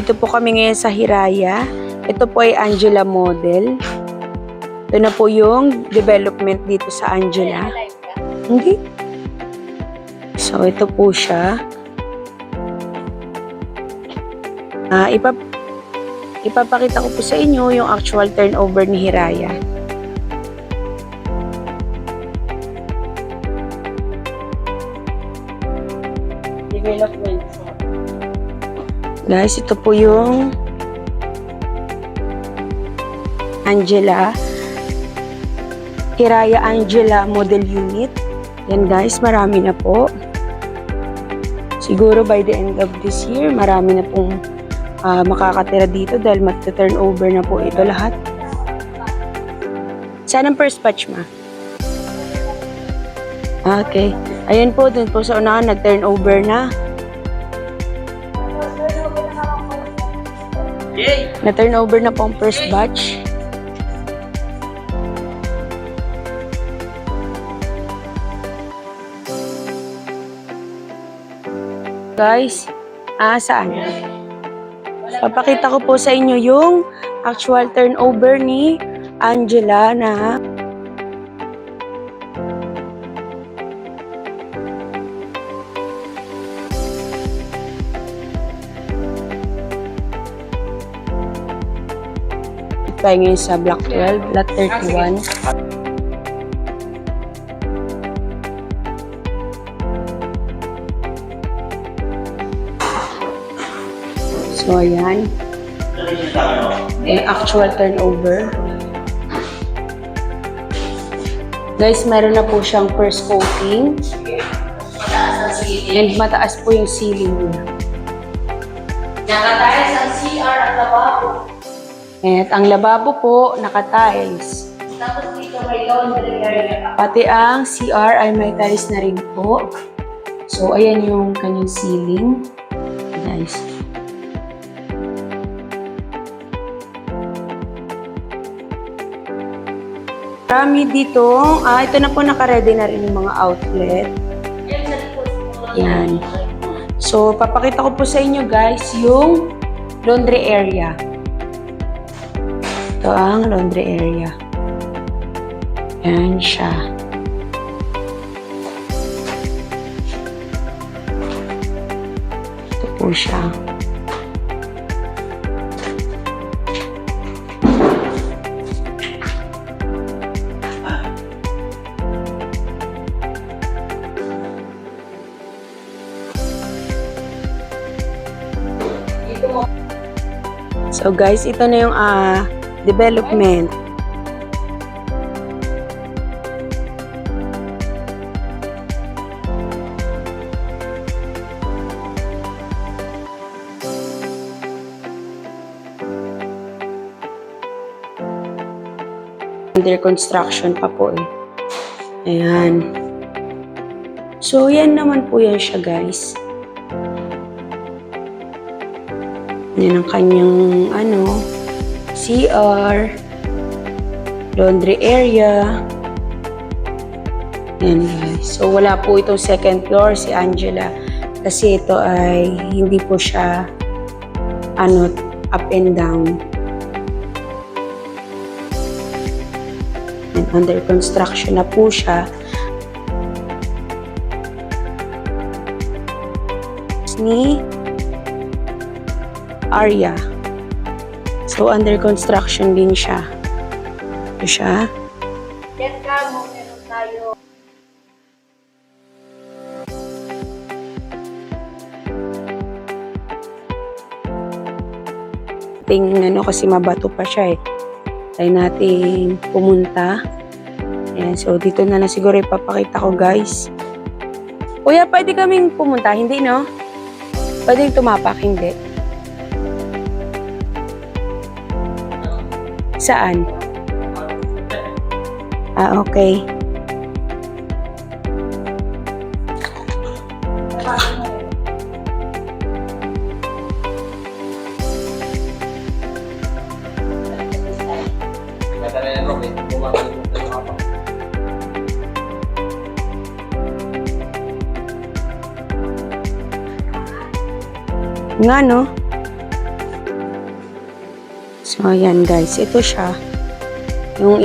Dito po kami ngayon sa Hiraya. Ito po ay Angela Model. Ito na po yung development dito sa Angela. Hindi. So, ito po siya. Ipapakita ko po sa inyo yung actual turnover ni Hiraya. Development. Guys, ito po yung Angela. Hiraya Angela Model Unit. Yan guys, marami na po. Siguro by the end of this year, marami na pong makakatira dito dahil magta-turnover na po ito lahat. Saan ang first batch, ma? Okay. Ayan po, dun po sa unahan, nag-turnover na. Na-turnover na po ang first batch. Guys, saan? Papakita ko po sa inyo yung actual turnover ni Angela na tayo ngayon sa Block 12, Lot 31. So, ayan. Yung actual turnover. Guys, meron na po siyang first coating. And mataas po yung ceiling niya. Nakatiles ang CR at lababo. At ang lababo po, naka-tiles. Tapos dito may laundry area. Pati ang CR ay may tiles na rin po. So, ayan yung kanyang ceiling. Guys. Marami dito. Ito na po naka-ready na rin yung mga outlet. Yan. So, papakita ko po sa inyo guys yung laundry area. Ito ang laundry area. Yan siya. Ito po siya. So guys, ito na yung development. Under construction pa po eh. Ayan. So yan naman po yan siya guys. Yan ang kanyang CR, laundry area. Yan guys. So wala po itong second floor si Angela kasi ito ay hindi po siya up and down. And under construction na po siya. Ni Arya. So, under construction din siya. Ito siya. Yan ka mo, meron tayo. Kasi mabato pa siya eh. Tayo natin pumunta. Ayan, so dito na siguro ipapakita ko guys. Kuya, pwede kaming pumunta? Hindi, no? Pwedeng tumapak? Hindi. Saan? Okay. Nga, no? So, ayan guys. Ito siya. Yung